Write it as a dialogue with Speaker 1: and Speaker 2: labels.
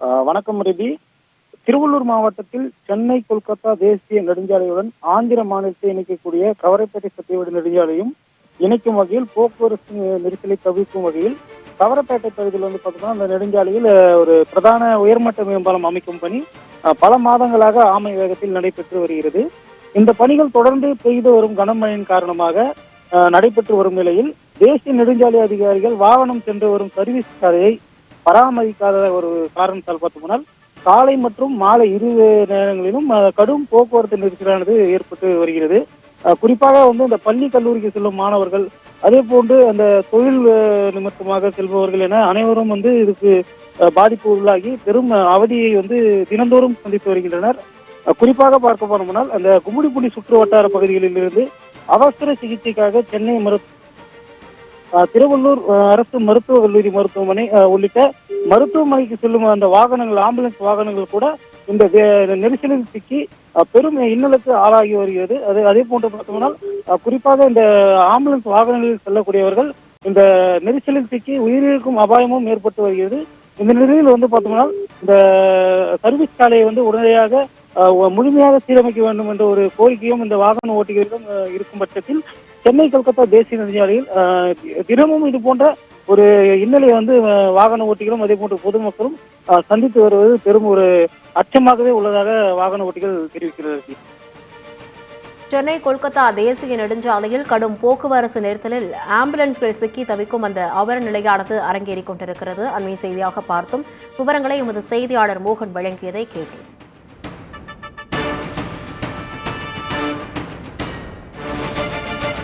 Speaker 1: வணக்கம் ரவி. திருவள்ளூர் மாவட்டத்தில் சென்னை கொல்கத்தா தேசிய நெடுஞ்சாலையுடன் ஆந்திர மாநிலத்தை இணைக்கக்கூடிய கவரைப்பேட்டை சத்தியவேடு நெடுஞ்சாலையும் இணைக்கும் வகையில் போக்குவரத்து நெரிசலை தவிர்க்கும் வகையில் கவரப்பேட்டை பகுதியில் பார்த்தோம்னா அந்த நெடுஞ்சாலையில் ஒரு பிரதான உயர்மட்ட மேம்பாலம் அமைக்கும் பணி பல மாதங்களாக ஆமை வேகத்தில் நடைபெற்று வருகிறது. இந்த பணிகள் தொடர்ந்து பெய்து வரும் கனமழையின் காரணமாக நடைபெற்று வரும் நிலையில் தேசிய நெடுஞ்சாலை அதிகாரிகள் வாகனம் சென்று வரும் சர்வீஸ் சாலையை பராமரிக்காத ஒரு காரணத்தால் பார்த்தோம்னால் காலை மற்றும் மாலை இரு நேரங்களிலும் கடும் போக்குவரத்து நெரிசலானது ஏற்பட்டு வருகிறது. குறிப்பாக இந்த பள்ளி கல்லூரிக்கு செல்லும் மாணவர்கள், அதே போன்று அந்த தொழில் நிமித்தமாக செல்பவர்கள் என அனைவரும் இதுக்கு பாதிப்பு உள்ளாகி பெரும் அவதியை தினந்தோறும் சந்தித்து வருகின்றனர். குறிப்பாக பார்க்க போனோம்னால் அந்த கும்மிடிப்பூண்டி சுற்று வட்டார பகுதிகளில் இருந்து அவசர சிகிச்சைக்காக சென்னை திருவள்ளூர் அரசு மருத்துவக் கல்லூரி மருத்துவமனை உள்ளிட்ட மருத்துவமனைக்கு செல்லும் அந்த வாகனங்கள், ஆம்புலன்ஸ் வாகனங்கள் கூட இந்த நெரிசலில் சிக்கி பெரும் இன்னலுக்கு ஆளாகி வருகிறது. அதே போன்று பார்த்தோம்னால் குறிப்பாக இந்த ஆம்புலன்ஸ் வாகனங்களில் செல்லக்கூடியவர்கள் இந்த நெரிசலில் சிக்கி உயிரிழக்கும் அபாயமும் ஏற்பட்டு வருகிறது. இந்த நிலையில் பார்த்தோம்னா இந்த சர்வீஸ் சாலையை உடனடியாக முழுமையாக சீரமைக்க வேண்டும் என்ற ஒரு கோரிக்கையும் இந்த வாகன ஓட்டிகளிடம் இருக்கும் பட்சத்தில் சென்னை கொல்கத்தா தேசிய நெடுஞ்சாலையில் தினமும் இது போன்ற ஒரு இன்னலை வாகன ஓட்டிகளும் அதே போன்று பொதுமக்களும் சந்தித்து வருவது பெரும் ஒரு அச்சமாகவே உள்ளதாக வாகன ஓட்டிகள் தெரிவிக்கிறார்கள்.
Speaker 2: சென்னை கொல்கத்தா தேசிய நெடுஞ்சாலையில் கடும் போக்குவரத்து நெரிசலில் ஆம்புலன்ஸ்கள் சிக்கி தவிக்கும் அந்த அவல நிலையானது அரங்கேறிக் கொண்டிருக்கிறது. அண்மை செய்தியாக பார்த்தும் விவரங்களை எமது செய்தியாளர் மோகன் வழங்கியதை கேட்டோம்.